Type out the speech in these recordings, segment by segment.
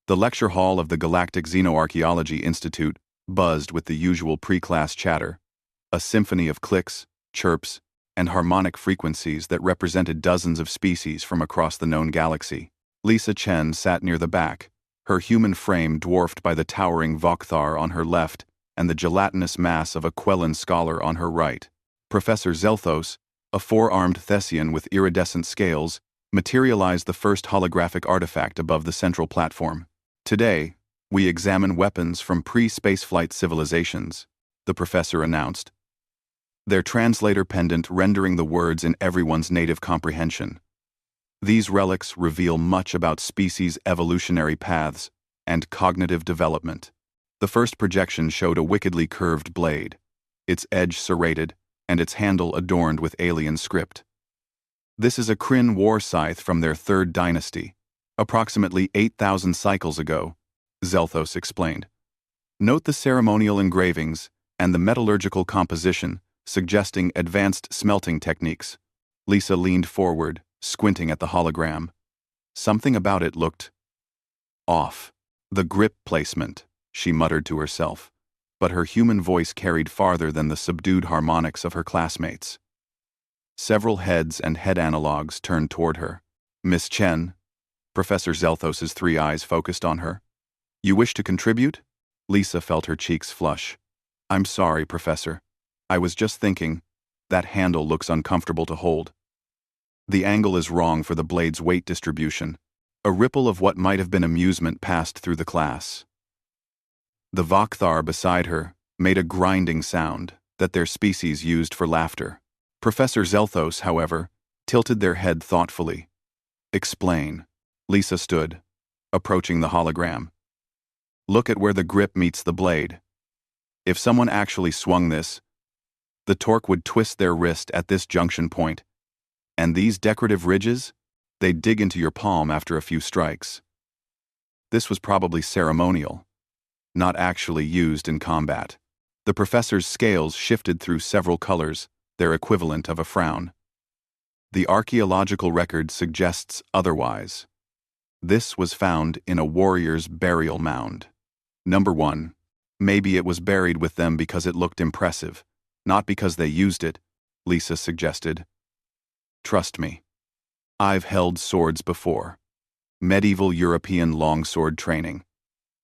The lecture hall of the Galactic Xenoarchaeology Institute buzzed with the usual pre-class chatter, a symphony of clicks, chirps, and harmonic frequencies that represented dozens of species from across the known galaxy. Lisa Chen sat near the back, her human frame dwarfed by the towering Vokthar on her left and the gelatinous mass of a Quellan scholar on her right. Professor Zelthos, a four-armed Thessian with iridescent scales, materialized the first holographic artifact above the central platform. Today, we examine weapons from pre-spaceflight civilizations, the professor announced, their translator pendant rendering the words in everyone's native comprehension. These relics reveal much about species' evolutionary paths and cognitive development. The first projection showed a wickedly curved blade, its edge serrated and its handle adorned with alien script. This is a Kryn war scythe from their third dynasty, approximately 8,000 cycles ago, Zelthos explained. Note the ceremonial engravings and the metallurgical composition suggesting advanced smelting techniques. Lisa leaned forward, squinting at the hologram. Something about it looked off. The grip placement, she muttered to herself, but her human voice carried farther than the subdued harmonics of her classmates. Several heads and head analogues turned toward her. Miss Chen, Professor Zelthos's three eyes focused on her. You wish to contribute? Lisa felt her cheeks flush. I'm sorry, Professor. I was just thinking, that handle looks uncomfortable to hold. The angle is wrong for the blade's weight distribution. A ripple of what might have been amusement passed through the class. The Vokthar beside her made a grinding sound that their species used for laughter. Professor Zelthos, however, tilted their head thoughtfully. Explain. Lisa stood, approaching the hologram. Look at where the grip meets the blade. If someone actually swung this, the torque would twist their wrist at this junction point, and these decorative ridges, they'd dig into your palm after a few strikes. This was probably ceremonial, not actually used in combat. The professor's scales shifted through several colors, their equivalent of a frown. The archaeological record suggests otherwise. This was found in a warrior's burial mound. Number 1. Maybe it was buried with them because it looked impressive, not because they used it, Lisa suggested. Trust me. I've held swords before. Medieval European longsword training.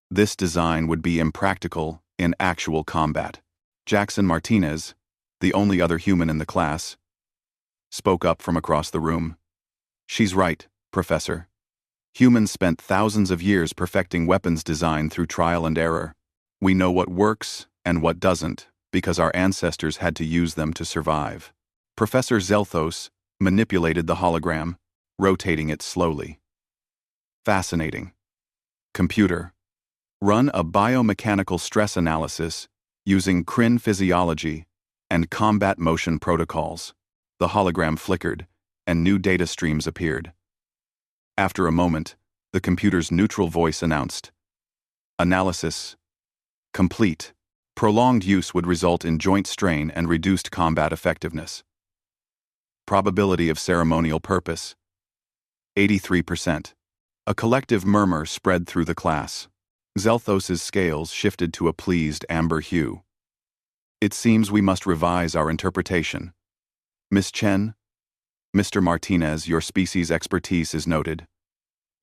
This design would be impractical in actual combat. Jackson Martinez, the only other human in the class, spoke up from across the room. She's right, Professor. Humans spent thousands of years perfecting weapons design through trial and error. We know what works and what doesn't because our ancestors had to use them to survive. Professor Zelthos manipulated the hologram, rotating it slowly. Fascinating. Computer. Run a biomechanical stress analysis using Kryn physiology and combat motion protocols. The hologram flickered, and new data streams appeared. After a moment, the computer's neutral voice announced, Analysis complete. Prolonged use would result in joint strain and reduced combat effectiveness. Probability of ceremonial purpose, 83%. A collective murmur spread through the class. Zelthos's scales shifted to a pleased amber hue. It seems we must revise our interpretation. Miss Chen, Mr. Martinez, your species' expertise is noted.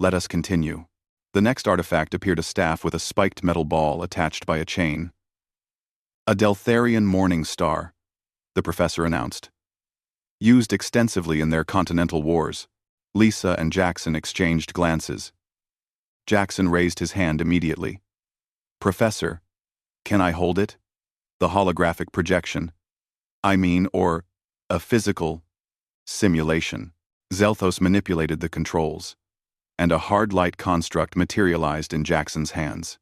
Let us continue. The next artifact appeared a staff with a spiked metal ball attached by a chain. A Deltharian morning star, the professor announced. Used extensively in their continental wars. Lisa and Jackson exchanged glances. Jackson raised his hand immediately. Professor, can I hold it? The holographic projection. Or a physical simulation. Zelthos manipulated the controls, and a hard light construct materialized in Jackson's hands.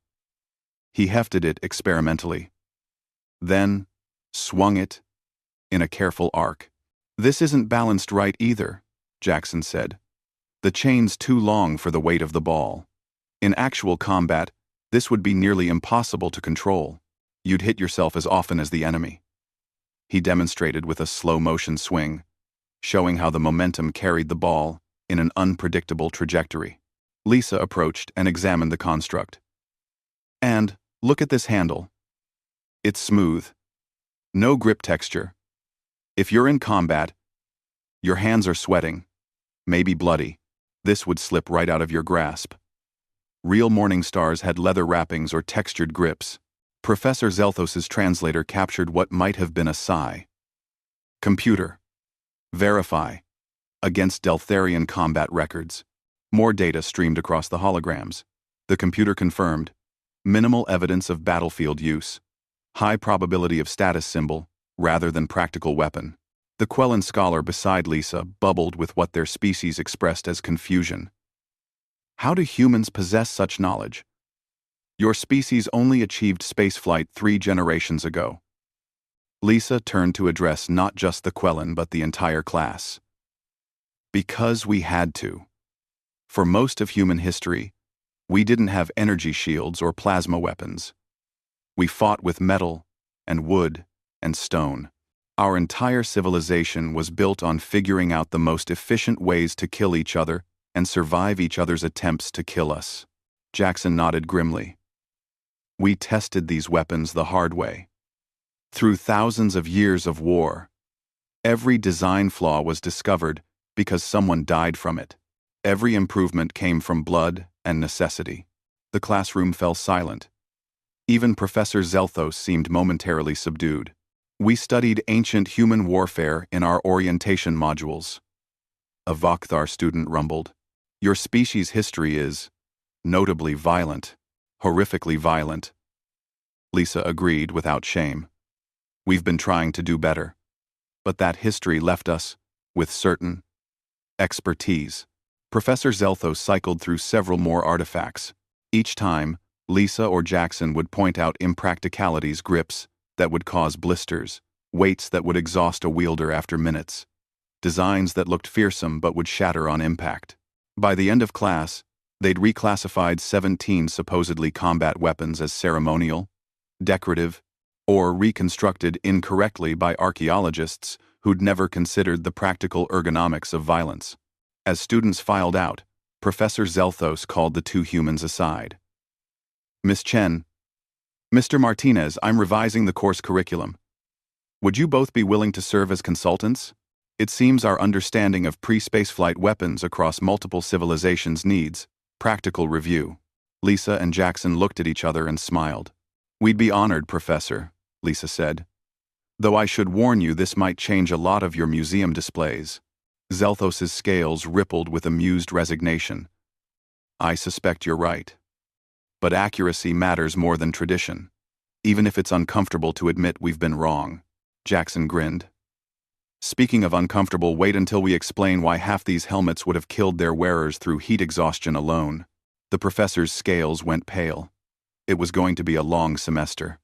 He hefted it experimentally. Then, swung it in a careful arc. This isn't balanced right either, Jackson said. The chain's too long for the weight of the ball. In actual combat, this would be nearly impossible to control. You'd hit yourself as often as the enemy. He demonstrated with a slow-motion swing, showing how the momentum carried the ball in an unpredictable trajectory. Lisa approached and examined the construct. And, look at this handle. It's smooth. No grip texture. If you're in combat, your hands are sweating, maybe bloody. This would slip right out of your grasp. Real Morning Stars had leather wrappings or textured grips. Professor Zelthos's translator captured what might have been a sigh. Computer. Verify. Against Deltharian combat records. More data streamed across the holograms. The computer confirmed. Minimal evidence of battlefield use. High probability of status symbol, rather than practical weapon. The Quellan scholar beside Lisa bubbled with what their species expressed as confusion. How do humans possess such knowledge? Your species only achieved spaceflight 3 generations ago. Lisa turned to address not just the Quellan but the entire class. Because we had to. For most of human history, we didn't have energy shields or plasma weapons. We fought with metal and wood and stone. Our entire civilization was built on figuring out the most efficient ways to kill each other and survive each other's attempts to kill us. Jackson nodded grimly. We tested these weapons the hard way. Through thousands of years of war, every design flaw was discovered because someone died from it. Every improvement came from blood and necessity. The classroom fell silent. Even Professor Zelthos seemed momentarily subdued. We studied ancient human warfare in our orientation modules. A Vakthar student rumbled. Your species' history is notably violent, horrifically violent. Lisa agreed without shame. We've been trying to do better. But that history left us with certain expertise. Professor Zelthos cycled through several more artifacts. Each time, Lisa or Jackson would point out impracticalities, grips that would cause blisters, weights that would exhaust a wielder after minutes, designs that looked fearsome but would shatter on impact. By the end of class, they'd reclassified 17 supposedly combat weapons as ceremonial, decorative, or reconstructed incorrectly by archaeologists who'd never considered the practical ergonomics of violence. As students filed out, Professor Zelthos called the 2 humans aside. Miss Chen, Mr. Martinez, I'm revising the course curriculum. Would you both be willing to serve as consultants? It seems our understanding of pre-spaceflight weapons across multiple civilizations needs practical review. Lisa and Jackson looked at each other and smiled. We'd be honored, Professor, Lisa said. Though I should warn you this might change a lot of your museum displays. Zelthos's scales rippled with amused resignation. I suspect you're right. But accuracy matters more than tradition, even if it's uncomfortable to admit we've been wrong. Jackson grinned. Speaking of uncomfortable, wait until we explain why half these helmets would have killed their wearers through heat exhaustion alone. The professor's scales went pale. It was going to be a long semester.